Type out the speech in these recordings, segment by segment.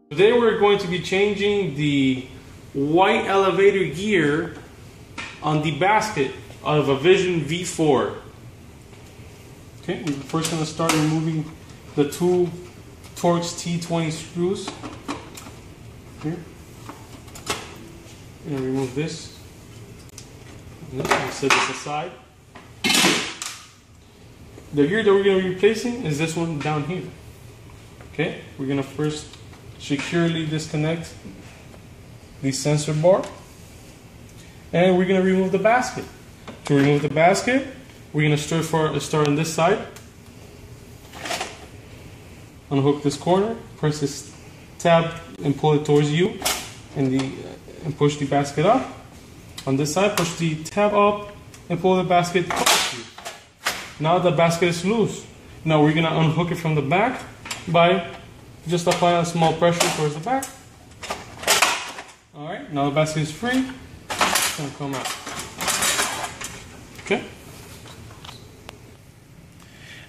Today we're going to be changing the white elevator gear on the basket of a Vision V4. Okay, we're first going to start removing the two Torx T20 screws. Here. I'm going to remove this. I'll set this aside. The gear that we're going to be replacing is this one down here. Okay, we're going to first securely disconnect the sensor bar, and we're going to remove the basket. To remove the basket, we're going to start on this side. Unhook this corner, press this tab and pull it towards you, and push the basket up. On this side, push the tab up and pull the basket towards you. Now the basket is loose. Now we're going to unhook it from the back by just apply a small pressure towards the back. Alright, now the basket is free. It's going to come out. Okay.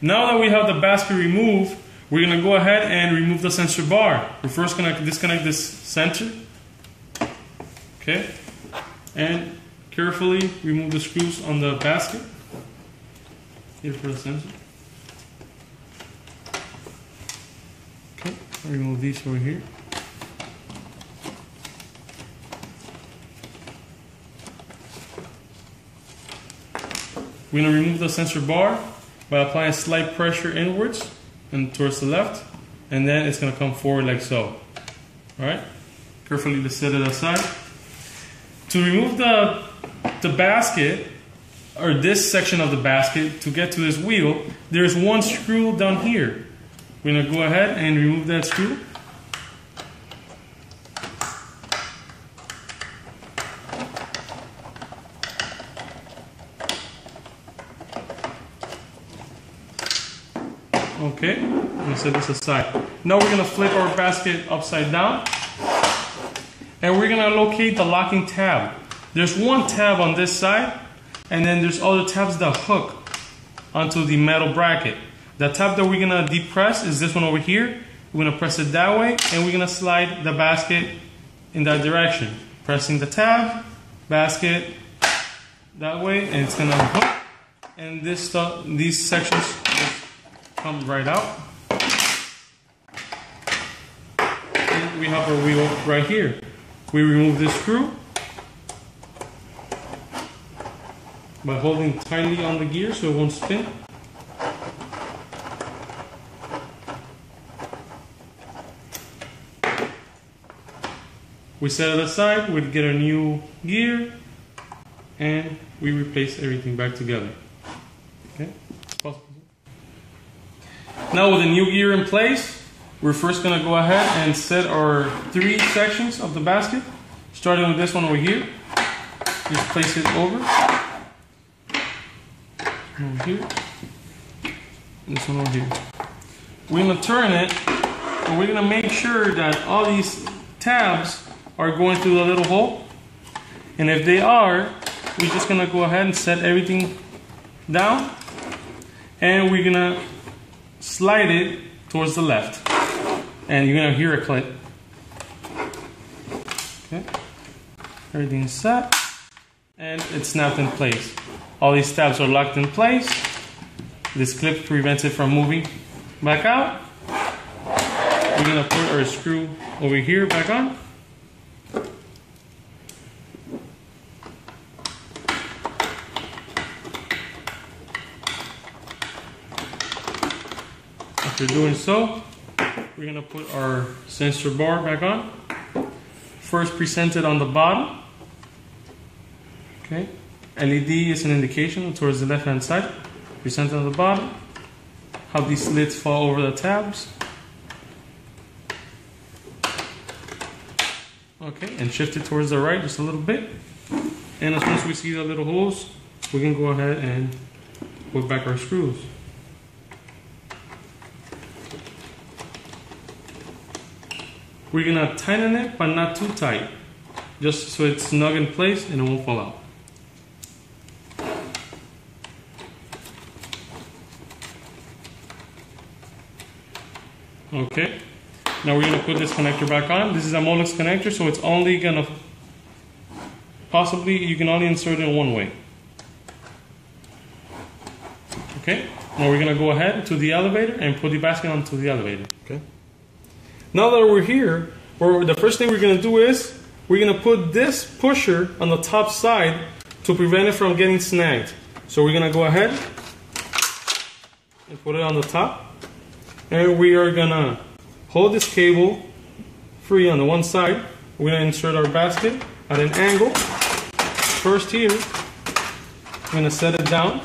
Now that we have the basket removed, we're going to go ahead and remove the sensor bar. We're first going to disconnect this sensor. Okay. And carefully remove the screws on the basket. Here for the sensor. Okay, I'll remove these over here. We're going to remove the sensor bar by applying slight pressure inwards and towards the left, and then it's going to come forward like so. Alright, carefully just set it aside. To remove the basket, or this section of the basket, to get to this wheel, there's one screw down here. We're going to go ahead and remove that screw. Okay, I'm going to set this aside. Now we're going to flip our basket upside down, and we're going to locate the locking tab. There's one tab on this side, and then there's other tabs that hook onto the metal bracket. The tab that we're going to depress is this one over here. We're going to press it that way, and we're going to slide the basket in that direction. Pressing the tab, basket that way, and it's going to hook. And these sections just come right out. And we have our wheel right here. We remove this screw by holding tightly on the gear so it won't spin. We set it aside, we get a new gear, and we replace everything back together. Okay? Now with the new gear in place, we're first going to go ahead and set our 3 sections of the basket, starting with this one over here. Just place it over here, and this one over here. We're going to turn it, and we're going to make sure that all these tabs are going through the little hole, and if they are, we're just going to go ahead and set everything down, and we're going to slide it towards the left, and you're going to hear a click. Okay, everything's set, and it's snapped in place. All these tabs are locked in place. This clip prevents it from moving back out. We're going to put our screw over here back on. After doing so, we're going to put our sensor bar back on. First presented on the bottom. Okay. LED is an indication towards the left hand side. Presented on the bottom. Have these slits fall over the tabs. Okay, and shift it towards the right just a little bit. And as soon as we see the little holes, we can go ahead and put back our screws. We're going to tighten it, but not too tight, just so it's snug in place and it won't fall out. Okay, Now we're gonna put this connector back on. This is a Molex connector, so it's only gonna, possibly you can only insert it in one way. Okay, now we're gonna go ahead to the elevator and put the basket onto the elevator. Okay. Now that we're here, the first thing we're gonna do is we're gonna put this pusher on the top side to prevent it from getting snagged. So we're gonna go ahead and put it on the top, and we are gonna hold this cable free on the one side. We're gonna insert our basket at an angle. First here, we're gonna set it down.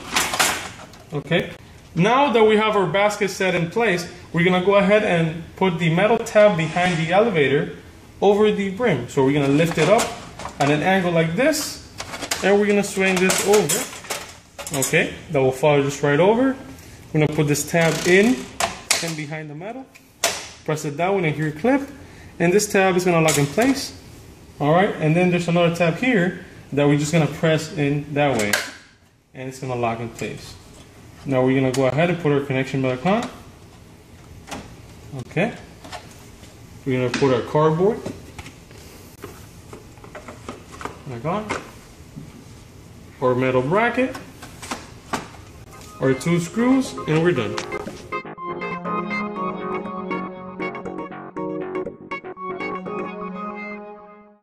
Okay. Now that we have our basket set in place, we're gonna go ahead and put the metal tab behind the elevator over the brim. So we're gonna lift it up at an angle like this, and we're gonna swing this over. Okay, that will follow just right over. We're gonna put this tab in and behind the metal. Press it down and hear a clip, and this tab is gonna lock in place. All right, and then there's another tab here that we're just gonna press in that way, and it's gonna lock in place. Now we're gonna go ahead and put our connection back on. Okay. We're gonna put our cardboard back on. Our metal bracket. Our 2 screws, and we're done.